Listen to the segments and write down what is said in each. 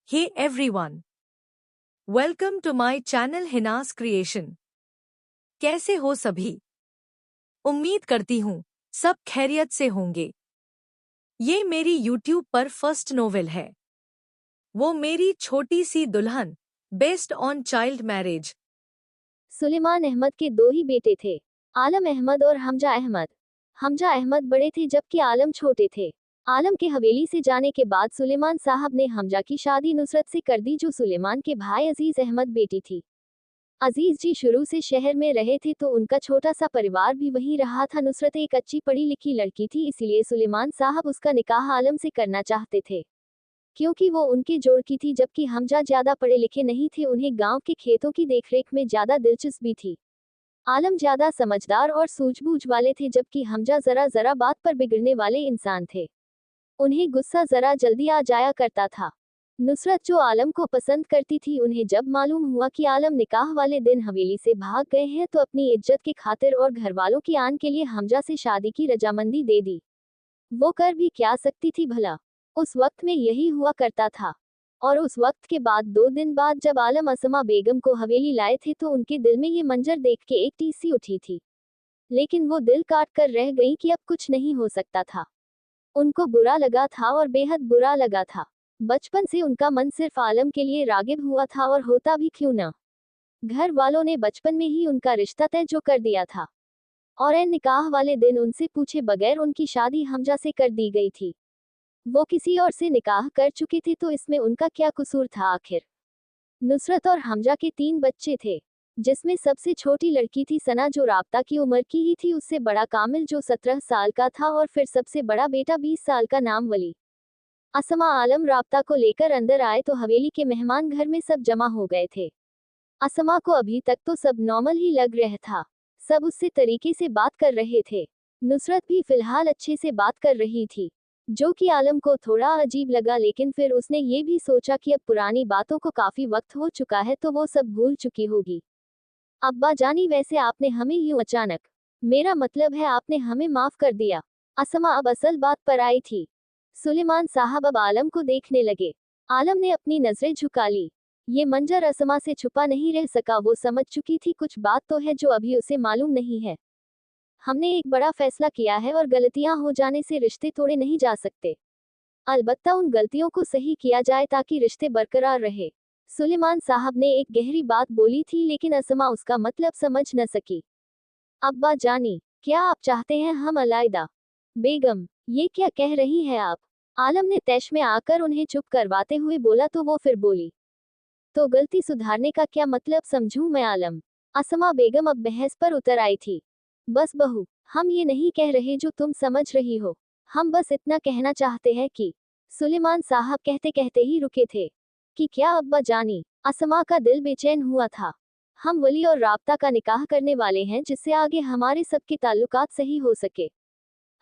Hey everyone, welcome to my channel Hina's creation. कैसे हो सभी? उम्मीद करती हूँ सब खैरियत से होंगे। ये मेरी YouTube पर फर्स्ट नोवेल है। वो मेरी छोटी सी दुल्हन, based on child marriage. Suleman Ahmed के दो ही बेटे थे, आलम अहमद और हमजा अहमद। हमजा अहमद बड़े थे जबकि आलम छोटे थे। आलम के हवेली से जाने के बाद सुलेमान साहब ने हमजा की शादी नुसरत से कर दी, जो सुलेमान के भाई अजीज अहमद बेटी थी। अजीज जी शुरू से शहर में रहे थे तो उनका छोटा सा परिवार भी वहीं रहा था। नुसरत एक अच्छी पढ़ी लिखी लड़की थी, इसलिए सुलेमान साहब उसका निकाह आलम से करना चाहते थे, क्योंकि वो उनके जोड़ की थी। जबकि हमजा ज्यादा पढ़े लिखे नहीं थे, उन्हें गांव के खेतों की देखरेख में ज्यादा दिलचस्पी थी। आलम ज्यादा समझदार और सूझबूझ वाले थे, जबकि हमजा जरा जरा बात पर बिगड़ने वाले इंसान थे। उन्हें गुस्सा जरा जल्दी आ जाया करता था। नुसरत जो आलम को पसंद करती थी, उन्हें जब मालूम हुआ कि आलम निकाह वाले दिन हवेली से भाग गए हैं तो अपनी इज्जत के खातिर और घर वालों की आन के लिए हमजा से शादी की रजामंदी दे दी। वो कर भी क्या सकती थी भला, उस वक्त में यही हुआ करता था। और उस वक्त के बाद 2 दिन बाद जब आलम असमा बेगम को हवेली लाए थे तो उनके दिल में ये मंजर देख के एक टीस सी उठी थी, लेकिन वो दिल काट कर रह गई कि अब कुछ नहीं हो सकता था। उनको बुरा लगा था और बेहद बुरा लगा था। बचपन से उनका मन सिर्फ आलम के लिए रागिब हुआ था, और होता भी क्यों ना। घर वालों ने बचपन में ही उनका रिश्ता तय जो कर दिया था, और ऐन निकाह वाले दिन उनसे पूछे बगैर उनकी शादी हमजा से कर दी गई थी। वो किसी और से निकाह कर चुके थे तो इसमें उनका क्या कसूर था आखिर। नुसरत और हमजा के 3 बच्चे थे, जिसमें सबसे छोटी लड़की थी सना, जो राब्ता की उम्र की ही थी। उससे बड़ा कामिल, जो 17 साल का था, और फिर सबसे बड़ा बेटा 20 साल का, नाम वली। असमा आलम राब्ता को लेकर अंदर आए तो हवेली के मेहमान घर में सब जमा हो गए थे। असमा को अभी तक तो सब नॉर्मल ही लग रहा था, सब उससे तरीके से बात कर रहे थे। नुसरत भी फिलहाल अच्छे से बात कर रही थी, जो कि आलम को थोड़ा अजीब लगा, लेकिन फिर उसने ये भी सोचा कि अब पुरानी बातों को काफी वक्त हो चुका है तो वो सब भूल चुकी होगी। अब्बा जानी, वैसे आपने हमें यूं अचानक, मेरा मतलब है आपने हमें माफ कर दिया। असमा अब असल बात पर आई थी। सुलेमान साहब अब आलम को देखने लगे। आलम ने अपनी नजरें झुका ली। ये मंजर असमा से छुपा नहीं रह सका, वो समझ चुकी थी कुछ बात तो है जो अभी उसे मालूम नहीं है। हमने एक बड़ा फैसला किया है और गलतियां हो जाने से रिश्ते तोड़े नहीं जा सकते। अलबत्ता उन गलतियों को सही किया जाए ताकि रिश्ते बरकरार रहे। सुलेमान साहब ने एक गहरी बात बोली थी, लेकिन असमा उसका मतलब समझ न सकी। अब्बा जानी, क्या आप चाहते हैं हम अलैदा? बेगम, ये क्या कह रही है आप? आलम ने तैश में आकर उन्हें चुप करवाते हुए बोला, तो वो फिर बोली, तो गलती सुधारने का क्या मतलब समझूं मैं आलम? असमा बेगम अब बहस पर उतर आई थी। बस बहू, हम ये नहीं कह रहे जो तुम समझ रही हो, हम बस इतना कहना चाहते हैं कि। सुलेमान साहब कहते कहते ही रुके थे। कि क्या अब्बा जानी? असमा का दिल बेचैन हुआ था। हम वली और राब्ता का निकाह करने वाले हैं, जिससे आगे हमारे सबके ताल्लुकात सही हो सके।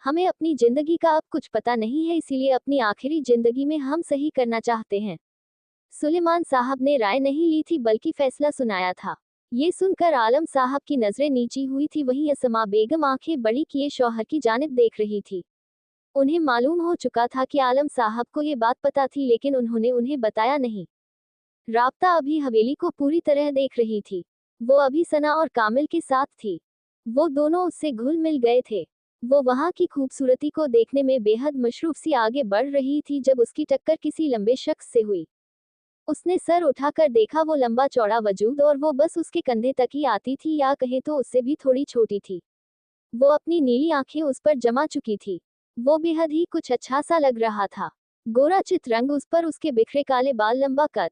हमें अपनी जिंदगी का अब कुछ पता नहीं है, इसीलिए अपनी आखिरी जिंदगी में हम सही करना चाहते हैं। सुलेमान साहब ने राय नहीं ली थी बल्कि फैसला सुनाया था। ये सुनकर आलम साहब की नजरें नीची हुई थी, वहीं असमा बेगम आंखें बड़ी किए शौहर की जानिब देख रही थी। उन्हें मालूम हो चुका था कि आलम साहब को ये बात पता थी, लेकिन उन्होंने उन्हें बताया नहीं। राब्ता अभी हवेली को पूरी तरह देख रही थी। वो अभी सना और कामिल के साथ थी। वो दोनों उससे घुल मिल गए थे। वो वहां की खूबसूरती को देखने में बेहद मशरूफ सी आगे बढ़ रही थी जब उसकी टक्कर किसी लंबे शख्स से हुई। उसने सर उठाकर देखा, वो लंबा चौड़ा वजूद, और वो बस उसके कंधे तक ही आती थी, या कहे तो उससे भी थोड़ी छोटी थी। वो अपनी नीली आंखें उस पर जमा चुकी थी। वो बेहद ही कुछ अच्छा सा लग रहा था। गोरा चित रंग उस पर, उसके बिखरे काले बाल, लंबा कद।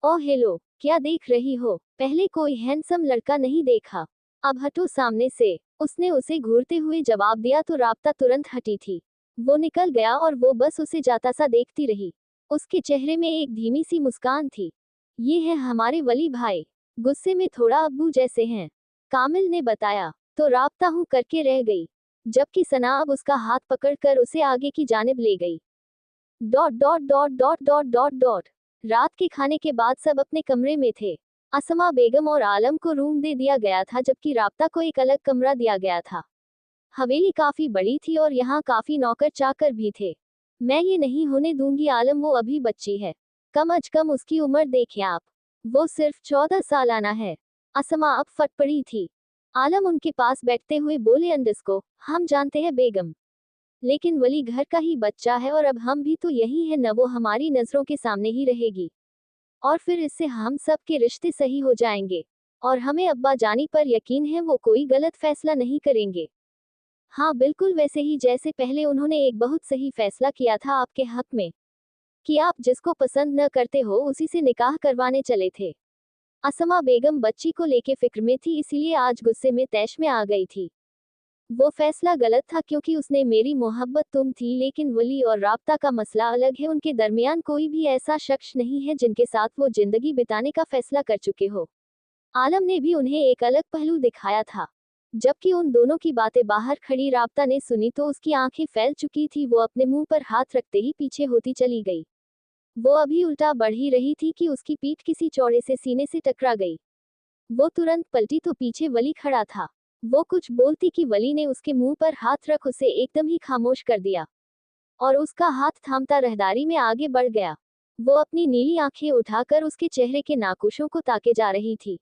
ओह हेलो, क्या देख रही हो? पहले कोई हैंडसम लड़का नहीं देखा? अब हटो सामने से, उसने उसे घूरते हुए जवाब दिया, तो राब्ता तुरंत हटी थी। वो निकल गया और वो बस उसे जाता सा देखती रही। उसके चेहरे में एक धीमी सी मुस्कान थी। ये है हमारे वली भाई, गुस्से में थोड़ा अब्बू जैसे हैं, कामिल ने बताया। तो राब्ता हूं करके रह गई, जबकि सना अब उसका हाथ पकड़कर उसे आगे की जानिब ले गई। Dot dot dot dot dot dot dot. रात के खाने के बाद सब अपने कमरे में थे। असमा बेगम और आलम को रूम दे दिया गया था, जबकि राब्ता को एक अलग कमरा दिया गया था। हवेली काफी बड़ी थी और यहाँ काफी नौकर चाकर भी थे। मैं ये नहीं होने दूंगी आलम, वो अभी बच्ची है। कम अज कम उसकी उम्र देखिए आप, वो सिर्फ 14 सालाना है। असमा अब फट पड़ी थी। आलम उनके पास बैठते हुए बोले, अंडस्को, हम जानते हैं बेगम, लेकिन वली घर का ही बच्चा है और अब हम भी तो यही है न, वो हमारी नजरों के सामने ही रहेगी और फिर इससे हम सब के रिश्ते सही हो जाएंगे और हमें अब्बा जानी पर यकीन है वो कोई गलत फैसला नहीं करेंगे। हाँ, बिल्कुल वैसे ही जैसे पहले उन्होंने एक बहुत सही फैसला किया था आपके हक में, कि आप जिसको पसंद न करते हो उसी से निकाह करवाने चले थे। असमा बेगम बच्ची को लेके फिक्र में थी, इसीलिए आज गुस्से में तैश में आ गई थी। वो फैसला गलत था क्योंकि उसने मेरी मोहब्बत तुम थी, लेकिन वली और राब्ता का मसला अलग है। उनके दरमियान कोई भी ऐसा शख्स नहीं है जिनके साथ वो जिंदगी बिताने का फैसला कर चुके हो। आलम ने भी उन्हें एक अलग पहलू दिखाया था। जबकि उन दोनों की बातें बाहर खड़ी राब्ता ने सुनी तो उसकी आंखें फैल चुकी थी। वो अपने मुंह पर हाथ रखते ही पीछे होती चली गई। वो अभी उल्टा बढ़ ही रही थी कि उसकी पीठ किसी चौड़े से सीने से टकरा गई। वो तुरंत पलटी तो पीछे वली खड़ा था। वो कुछ बोलती कि वली ने उसके मुंह पर हाथ रख उसे एकदम ही खामोश कर दिया और उसका हाथ थामता रहदारी में आगे बढ़ गया। वो अपनी नीली आंखें उठाकर उसके चेहरे के नाखुशों को ताके जा रही थी,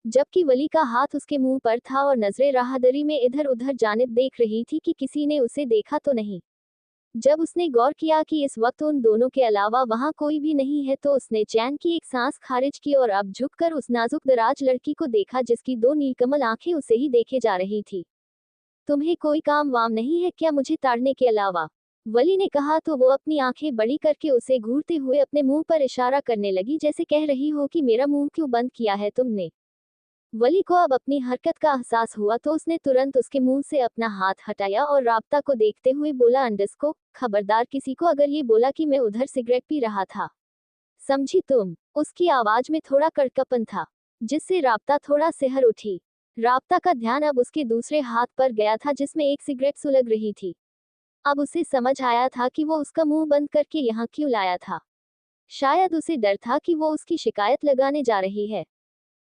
जबकि वली का हाथ उसके मुंह पर था और नजरें राहदरी में इधर उधर जानिब देख रही थी कि किसी ने उसे देखा तो नहीं। जब उसने गौर किया कि इस वक्त उन दोनों के अलावा वहां कोई भी नहीं है तो उसने चैन की एक सांस खारिज की और अब झुककर उस नाजुक दराज लड़की को देखा जिसकी दो नीलकमल आंखें उसे ही देखे जा रही थी। तुम्हें कोई काम वाम नहीं है क्या मुझे ताड़ने के अलावा? वली ने कहा तो वो अपनी आंखें बड़ी करके उसे घूरते हुए अपने मुंह पर इशारा करने लगी, जैसे कह रही हो कि मेरा मुंह क्यों बंद किया है तुमने। वली को अब अपनी हरकत का एहसास हुआ तो उसने तुरंत उसके मुंह से अपना हाथ हटाया और राब्ता को देखते हुए बोला, अंडस्को, खबरदार किसी को अगर ये बोला कि मैं उधर सिगरेट पी रहा था, समझी तुम? उसकी आवाज में थोड़ा कड़कपन था, जिससे राब्ता थोड़ा सिहर उठी। राब्ता का ध्यान अब उसके दूसरे हाथ पर गया था जिसमें एक सिगरेट सुलग रही थी। अब उसे समझ आया था कि वो उसका मुंह बंद करके यहाँ क्यों लाया था। शायद उसे डर था कि वो उसकी शिकायत लगाने जा रही है।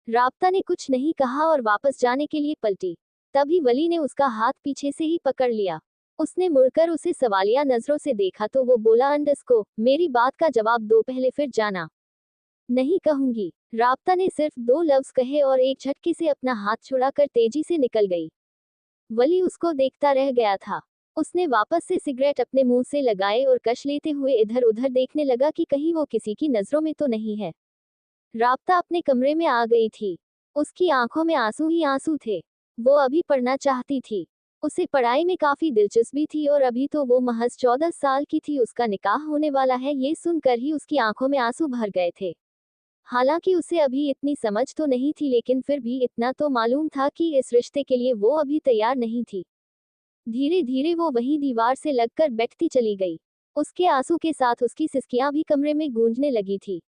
राब्ता ने कुछ नहीं कहा और वापस जाने के लिए पलटी। तभी वली ने उसका हाथ पीछे से ही पकड़ लिया। उसने मुड़कर उसे सवालिया नजरों से देखा तो वो बोला, अंडस्को, मेरी बात का जवाब दो पहले फिर जाना। नहीं कहूंगी। राब्ता ने सिर्फ दो लफ्ज कहे और एक झटके से अपना हाथ छुड़ाकर तेजी से निकल गई। वली उसको देखता रह गया था। उसने वापस से सिगरेट अपने मुंह से लगाए और कश लेते हुए इधर उधर देखने लगा कि कहीं वो किसी की नजरों में तो नहीं है। राब्ता अपने कमरे में आ गई थी। उसकी आंखों में आंसू ही आंसू थे। वो अभी पढ़ना चाहती थी। उसे पढ़ाई में काफी दिलचस्पी थी और अभी तो वो महज 14 साल की थी। उसका निकाह होने वाला है ये सुनकर ही उसकी आंखों में आंसू भर गए थे। हालांकि उसे अभी इतनी समझ तो नहीं थी, लेकिन फिर भी इतना तो मालूम था कि इस रिश्ते के लिए वो अभी तैयार नहीं थी। धीरे धीरे वो वहीं दीवार से लगकर बैठती चली गई। उसके आंसू के साथ उसकी सिसकियां भी कमरे में गूंजने लगी थी।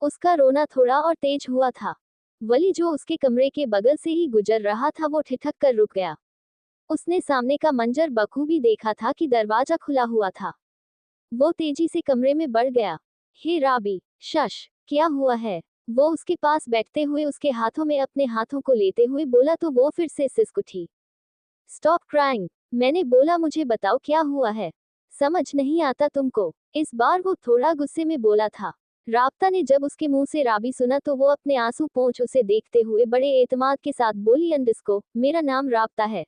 उसका रोना थोड़ा और तेज हुआ था। वली जो उसके कमरे के बगल से ही गुजर रहा था वो ठिठक कर रुक गया। उसने सामने का मंजर बखूबी देखा था कि दरवाजा खुला हुआ था। वो तेजी से कमरे में बढ़ गया। हे राबी, शश, क्या हुआ है? वो उसके पास बैठते हुए उसके हाथों में अपने हाथों को लेते हुए बोला तो वो फिर से सिसक उठी। स्टॉप क्राइंग, मैंने बोला, मुझे बताओ क्या हुआ है? समझ नहीं आता तुमको? इस बार वो थोड़ा गुस्से में बोला था। राब्ता ने जब उसके मुंह से राबी सुना तो वो अपने आंसू पोंछ उसे देखते हुए बड़े एतमाद के साथ बोली, अंडस्को, मेरा नाम राब्ता है।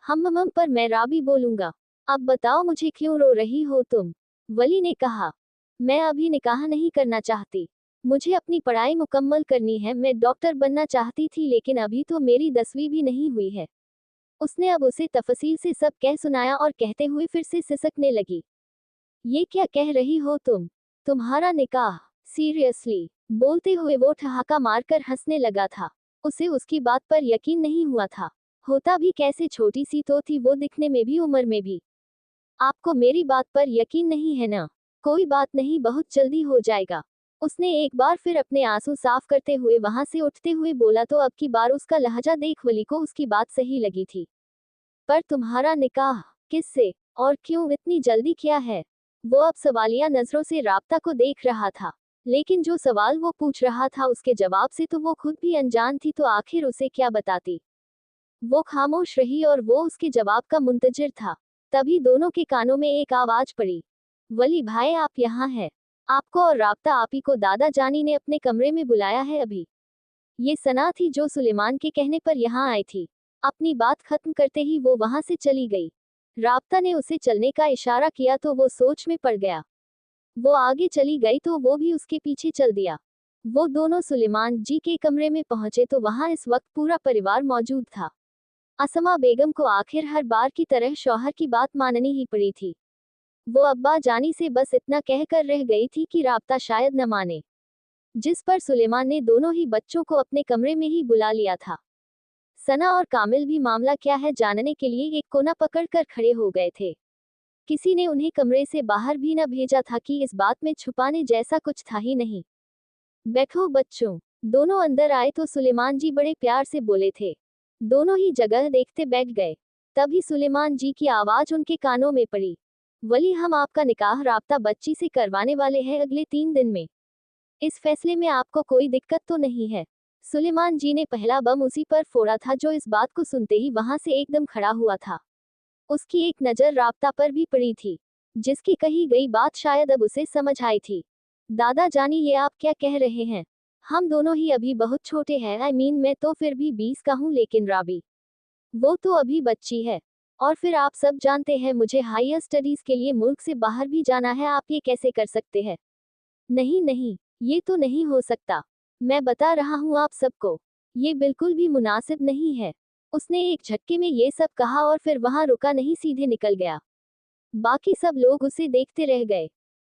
हम पर मैं राबी बोलूंगा। अब बताओ मुझे क्यों रो रही हो तुम? वली ने कहा, मैं अभी निकाह नहीं करना चाहती। मुझे अपनी पढ़ाई मुकम्मल करनी है। मैं डॉक्टर बनना चाहती थी लेकिन अभी तो मेरी 10वीं भी नहीं हुई है। उसने अब उसे तफसील से सब कह सुनाया और कहते हुए फिर से सिसकने लगी। ये क्या कह रही हो तुम? तुम्हारा निकाह? सीरियसली? बोलते हुए वो ठहाका मारकर हंसने लगा था। उसे उसकी बात पर यकीन नहीं हुआ था। होता भी कैसे, छोटी सी तो थी वो, दिखने में भी उम्र में भी। आपको मेरी बात पर यकीन नहीं है ना? कोई बात नहीं, बहुत जल्दी हो जाएगा। उसने एक बार फिर अपने आंसू साफ करते हुए वहां से उठते हुए बोला तो अब की बार उसका लहजा देख वली को उसकी बात सही लगी थी। पर तुम्हारा निकाह किससे और क्यों इतनी जल्दी किया है? वो अब सवालिया नजरों से राब्ता को देख रहा था, लेकिन जो सवाल वो पूछ रहा था उसके जवाब से तो वो खुद भी अनजान थी, तो आखिर उसे क्या बताती। वो खामोश रही और वो उसके जवाब का मुंतजिर था। तभी दोनों के कानों में एक आवाज पड़ी, वली भाई आप यहाँ हैं। आपको और राब्ता आपी को दादा जानी ने अपने कमरे में बुलाया है अभी। ये सना थी जो सुलेमान के कहने पर यहाँ आई थी। अपनी बात खत्म करते ही वो वहां से चली गई। राब्ता ने उसे चलने का इशारा किया तो वो सोच में पड़ गया। वो आगे चली गई तो वो भी उसके पीछे चल दिया। वो दोनों सुलेमान जी के कमरे में पहुंचे तो वहां इस वक्त पूरा परिवार मौजूद था। असमा बेगम को आखिर हर बार की तरह शौहर की बात माननी ही पड़ी थी। वो अब्बा जानी से बस इतना कहकर रह गई थी कि राब्ता शायद न माने, जिस पर सुलेमान ने दोनों ही बच्चों को अपने कमरे में ही बुला लिया था। सना और कामिल भी मामला क्या है जानने के लिए एक कोना पकड़कर खड़े हो गए थे। किसी ने उन्हें कमरे से बाहर भी न भेजा था कि इस बात में छुपाने जैसा कुछ था ही नहीं। बैठो बच्चों। दोनों अंदर आए तो सुलेमान जी बड़े प्यार से बोले थे। दोनों ही जगह देखते बैठ गए। तभी सुलेमान जी की आवाज उनके कानों में पड़ी। वली, हम आपका निकाह राब्ता बच्ची से करवाने वाले हैं अगले 3 दिन में। इस फैसले में आपको कोई दिक्कत तो नहीं है? सुलेमान जी ने पहला बम उसी पर फोड़ा था जो इस बात को सुनते ही वहां से एकदम खड़ा हुआ था। उसकी एक नजर राब्ता पर भी पड़ी थी, जिसकी कही गई बात शायद अब उसे समझ आई थी। दादा जानी, ये आप क्या कह रहे हैं? हम दोनों ही अभी बहुत छोटे हैं। मैं तो फिर भी 20 का हूँ, लेकिन राबी, वो तो अभी बच्ची है। और फिर आप सब जानते हैं मुझे हायर स्टडीज के लिए मुल्क से बाहर भी जाना है। आप ये कैसे कर सकते हैं? नहीं नहीं, ये तो नहीं हो सकता। मैं बता रहा हूँ आप सबको, ये बिल्कुल भी मुनासिब नहीं है। उसने एक झटके में ये सब कहा और फिर वहां रुका नहीं, सीधे निकल गया। बाकी सब लोग उसे देखते रह गए।